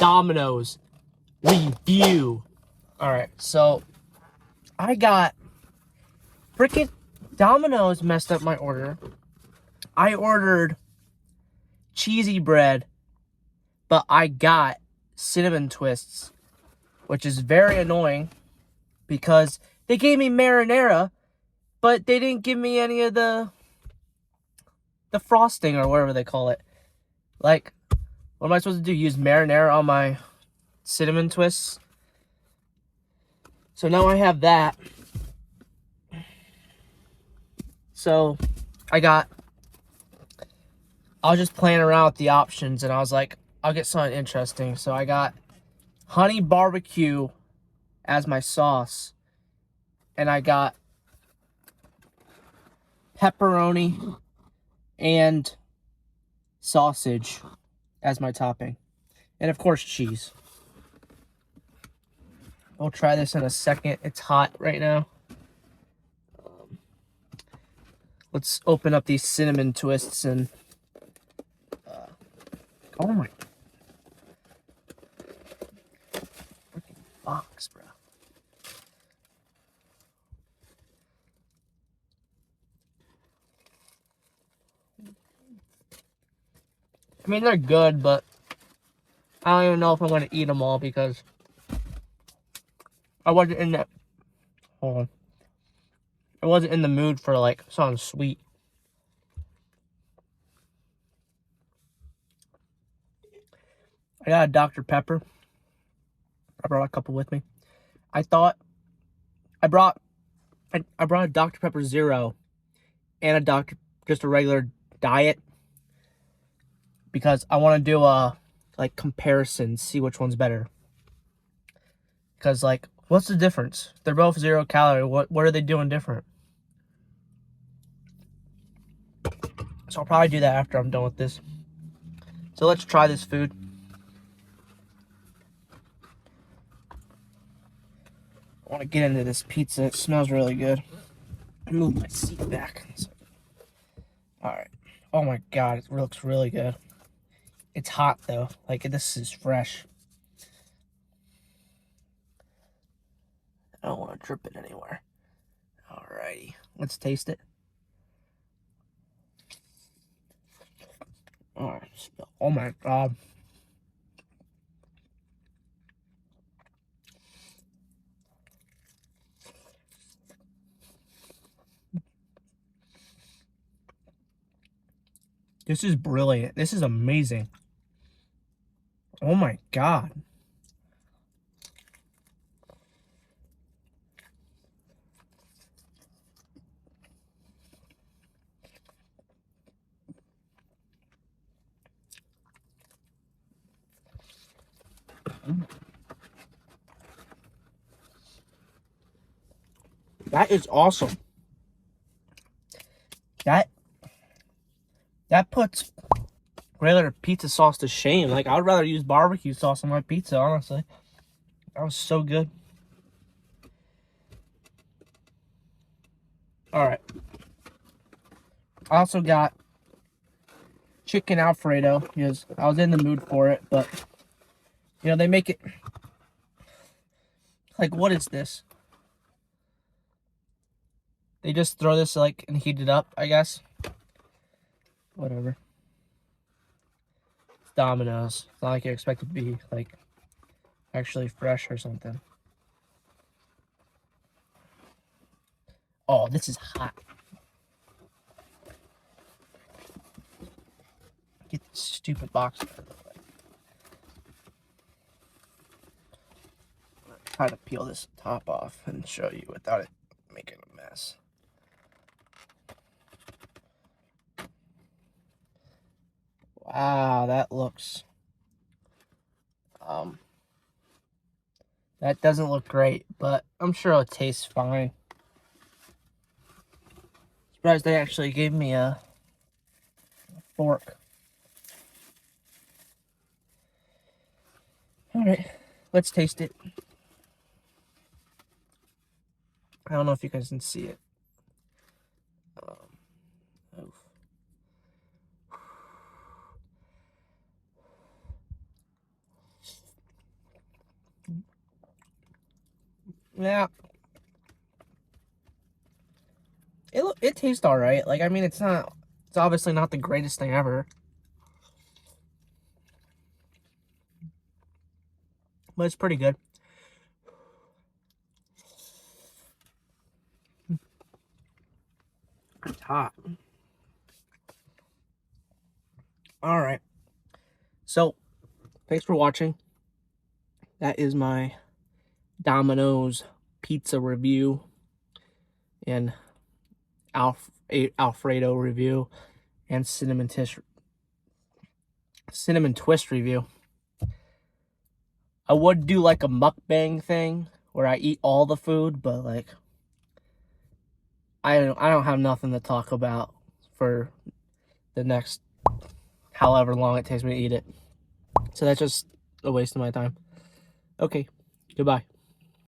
Domino's review. Alright, so I got freaking Domino's messed up my order. I ordered cheesy bread, but I got cinnamon twists, which is very annoying because they gave me marinara, but they didn't give me any of the frosting or whatever they call it. Like, what am I supposed to do? Use marinara on my cinnamon twists? So now I have that. So I was just playing around with the options, and I was like, I'll get something interesting. So I got honey barbecue as my sauce, and I got pepperoni and sausage as my topping, and of course cheese. We'll try this in a second. It's hot right now. Let's open up these cinnamon twists and oh my freaking box, bro. I mean, they're good, but I don't even know if I'm going to eat them all because I wasn't in that. Hold on. I wasn't in the mood for like something sweet. I got a Dr. Pepper. I brought a couple with me. I thought I brought a Dr. Pepper Zero and just a regular diet because I want to do a like comparison, see which one's better. Because like, what's the difference? They're both 0 calorie. What are they doing different? So I'll probably do that after I'm done with this. So let's try this food. I want to get into this pizza. It smells really good. Move my seat back. Alright. Oh my god, it looks really good. It's hot though. Like, this is fresh. I don't want to drip it anywhere. Alrighty. Let's taste it. Alright. Oh my god. This is brilliant. This is amazing. Oh my god. That is awesome. That puts regular pizza sauce to shame. Like, I would rather use barbecue sauce on my pizza, honestly. That was so good. Alright. I also got chicken Alfredo because I was in the mood for it, but you know, they make it like, what is this? They just throw this like and heat it up, I guess. Whatever. It's Domino's. It's not like you expect it to be like actually fresh or something. Oh, this is hot. Get this stupid box out of the way. Try to peel this top off and show you without it making a mess. Wow, that looks that doesn't look great, but I'm sure it'll taste fine. Surprised they actually gave me a fork. Alright, let's taste it. I don't know if you guys can see it. Yeah. It tastes alright. Like, I mean, it's obviously not the greatest thing ever. But it's pretty good. It's hot. Alright. So, thanks for watching. That is my Domino's pizza review and Alfredo review and cinnamon twist review. I would do like a mukbang thing where I eat all the food, but like I don't have nothing to talk about for the next however long it takes me to eat it. So that's just a waste of my time. Okay, goodbye.